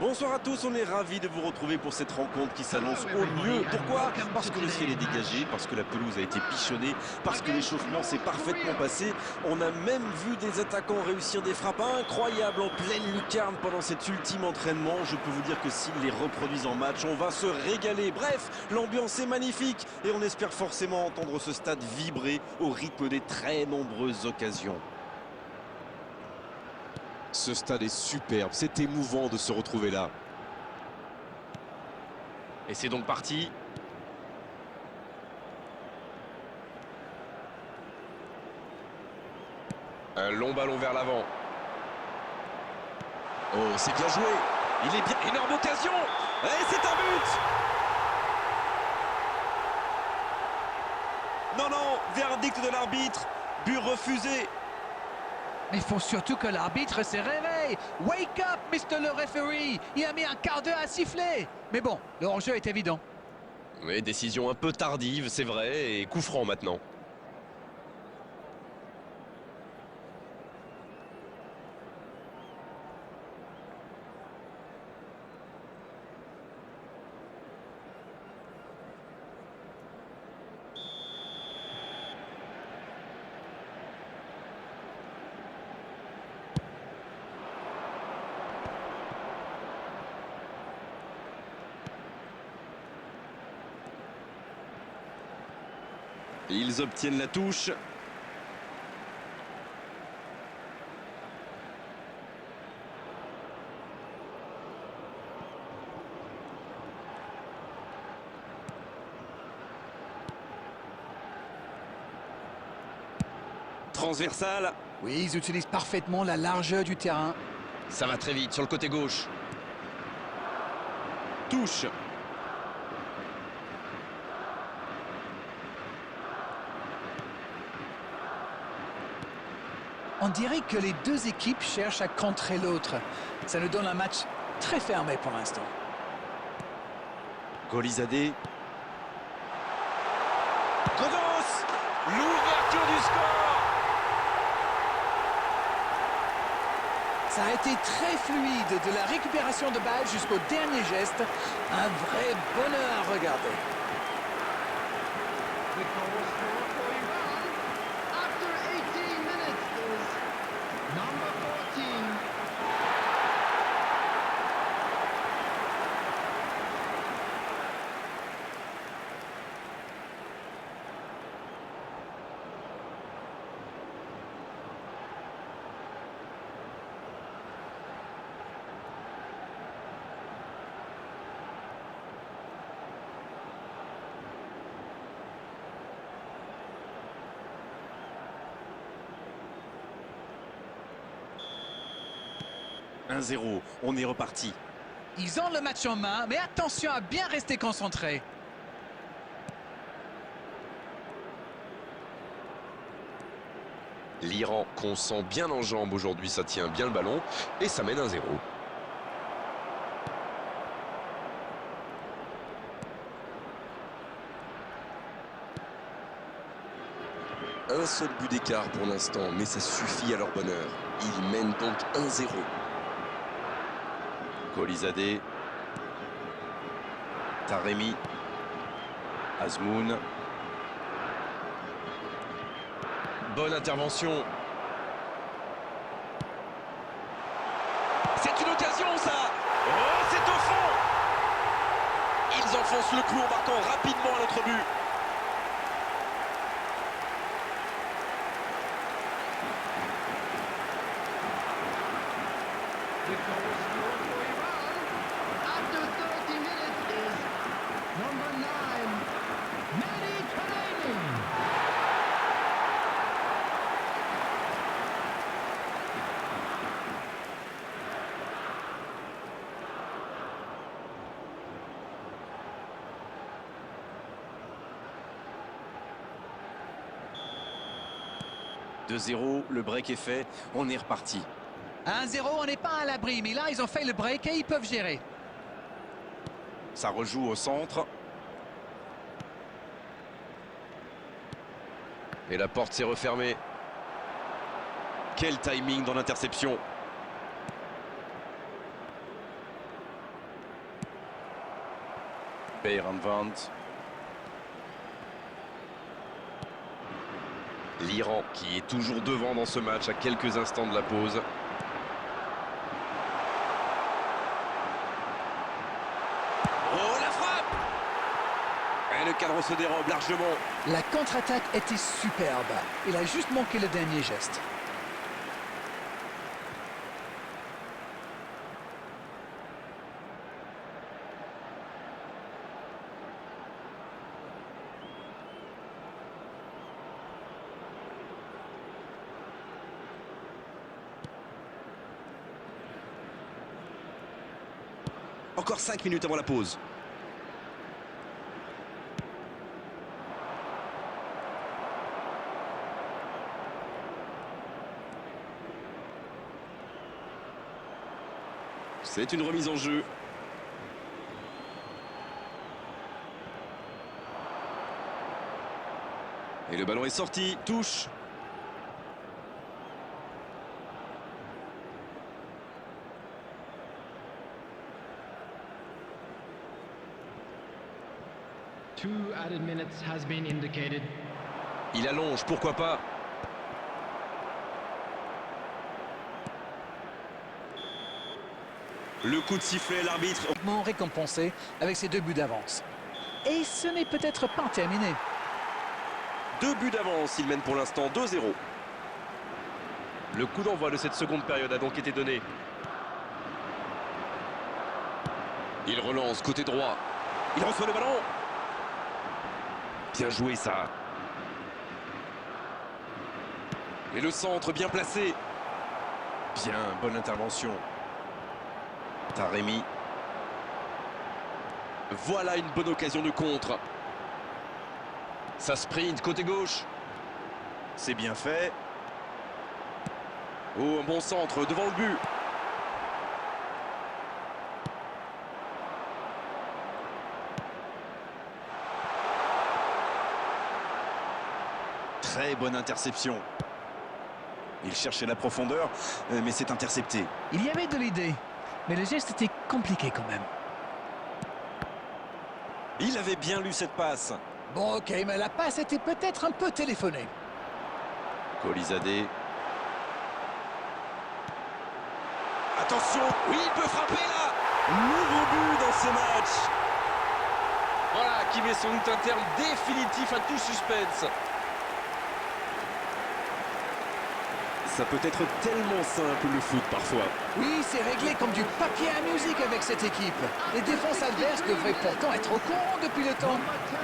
Bonsoir à tous, on est ravis de vous retrouver pour cette rencontre qui s'annonce au mieux. Pourquoi? Parce que le ciel est dégagé, parce que la pelouse a été pichonnée, parce que l'échauffement s'est parfaitement passé. On a même vu des attaquants réussir des frappes incroyables en pleine lucarne pendant cet ultime entraînement. Je peux vous dire que s'ils les reproduisent en match, on va se régaler. Bref, l'ambiance est magnifique et on espère forcément entendre ce stade vibrer au rythme des très nombreuses occasions. Ce stade est superbe, c'est émouvant de se retrouver là. Et c'est donc parti. Un long ballon vers l'avant. Oh, c'est bien joué. Il est bien. Énorme occasion. Et c'est un but. Non, non, verdict de l'arbitre. But refusé. Mais il faut surtout que l'arbitre se réveille. Wake up, Mr. le referee. Il a mis un quart d'heure à siffler. Mais bon, le hors-jeu est évident. Oui, décision un peu tardive, c'est vrai, et coup franc maintenant. Ils obtiennent la touche. Transversale. Oui, ils utilisent parfaitement la largeur du terrain. Ça va très vite sur le côté gauche. Touche. On dirait que les deux équipes cherchent à contrer l'autre. Ça nous donne un match très fermé pour l'instant. Golizadeh. Godos. L'ouverture du score. Ça a été très fluide, de la récupération de balle jusqu'au dernier geste. Un vrai bonheur à regarder. After 18 minutes is number 14. « 1-0, on est reparti. Ils ont le match en main, mais attention à bien rester concentré. L'Iran qu'on sent bien en jambes aujourd'hui, ça tient bien le ballon et ça mène 1-0. Un seul but d'écart pour l'instant, mais ça suffit à leur bonheur. Ils mènent donc 1-0. Golizadeh. Taremi. Azmoun. Bonne intervention. C'est une occasion, ça. Oh, c'est au fond. Ils enfoncent le clou en marquant rapidement à notre but. The goal scored for Iran after 30 minutes is number 9, Mehdi Taremi. « 2-0, le break est fait, on est reparti. 1-0, on n'est pas à l'abri, mais là, ils ont fait le break et ils peuvent gérer. Ça rejoue au centre. Et la porte s'est refermée. Quel timing dans l'interception. Beiranvand. L'Iran qui est toujours devant dans ce match à quelques instants de la pause. Oh, la frappe! Et le cadre se dérobe largement. La contre-attaque était superbe. Il a juste manqué le dernier geste. Encore 5 minutes avant la pause. C'est une remise en jeu. Et le ballon est sorti, touche. Two added minutes has been indicated. Il allonge, pourquoi pas. Le coup de sifflet, l'arbitre. Récompensé avec ses 2 buts d'avance. Et ce n'est peut-être pas terminé. 2 buts d'avance, il mène pour l'instant 2-0. Le coup d'envoi de cette seconde période a donc été donné. Il relance côté droit. Il reçoit le ballon. Bien joué ça. Et le centre bien placé. Bien, bonne intervention. Taremi. Voilà une bonne occasion de contre. Ça sprint côté gauche. C'est bien fait. Oh, un bon centre devant le but. Très bonne interception. Il cherchait la profondeur, mais c'est intercepté. Il y avait de l'idée, mais le geste était compliqué quand même. Il avait bien lu cette passe. Bon, ok, mais la passe était peut-être un peu téléphonée. Kolizadeh. Attention, oui, il peut frapper là. Nouveau but dans ce match. Voilà qui met sans doute un terme définitif à tout suspense. Ça peut être tellement simple le foot parfois. Oui, c'est réglé comme du papier à musique avec cette équipe. Les défenses adverses devraient pourtant être au courant depuis le temps. Number 10.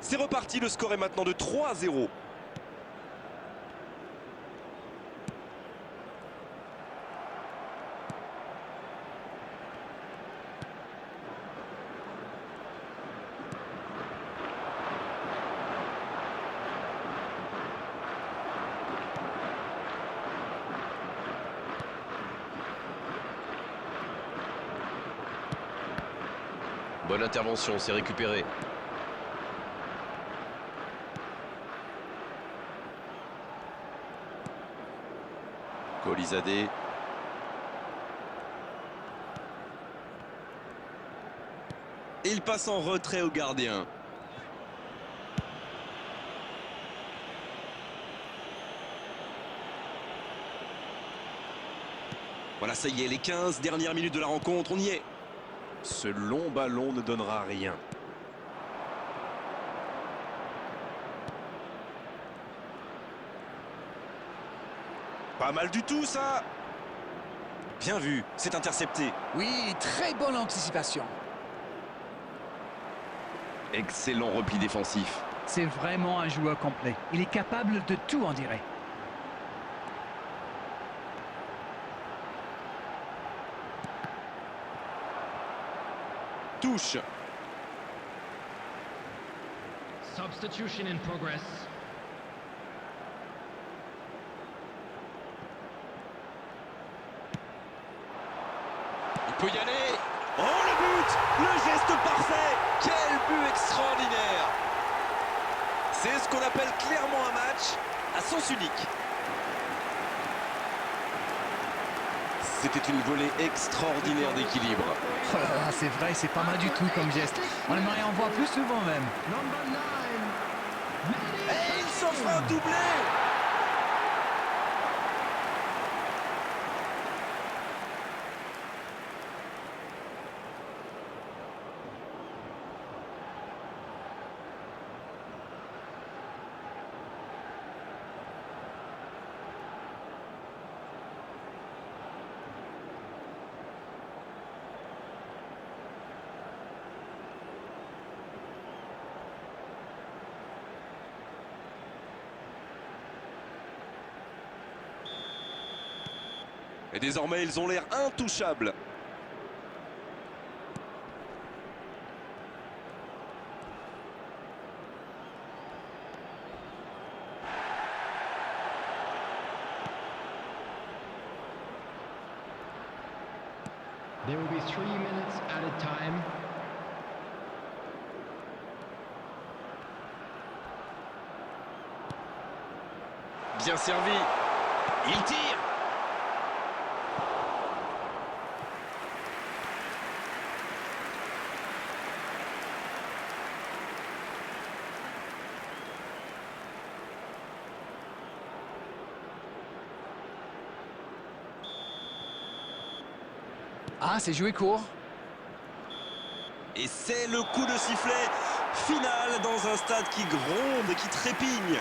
C'est reparti, le score est maintenant de 3-0. Bonne intervention, c'est récupéré. Kolizadeh. Il passe en retrait au gardien. Voilà, ça y est, les 15 dernières minutes de la rencontre, on y est. Ce long ballon ne donnera rien. Pas mal du tout ça. Bien vu, c'est intercepté. Oui, très bonne anticipation. Excellent repli défensif. C'est vraiment un joueur complet. Il est capable de tout, on dirait. Touche. Substitution in progress. peut y aller. Oh, le but! Le geste parfait! Quel but extraordinaire. C'est ce qu'on appelle clairement un match à sens unique. C'était une volée extraordinaire d'équilibre. Oh là là, c'est vrai, c'est pas mal du tout comme geste. On aimerait en voir plus souvent même. Number 9. Et il s'offre un doublé! Et désormais, ils ont l'air intouchables. There will be 3 minutes at a time. Bien servi. Il tire. Ah, c'est joué court. Et c'est le coup de sifflet final dans un stade qui gronde et qui trépigne.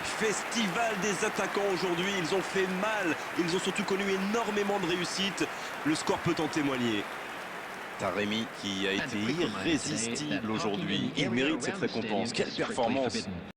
Festival des attaquants aujourd'hui, ils ont fait mal, ils ont surtout connu énormément de réussite. Le score peut en témoigner. Taremi qui a été irrésistible aujourd'hui, il mérite cette récompense. Quelle performance!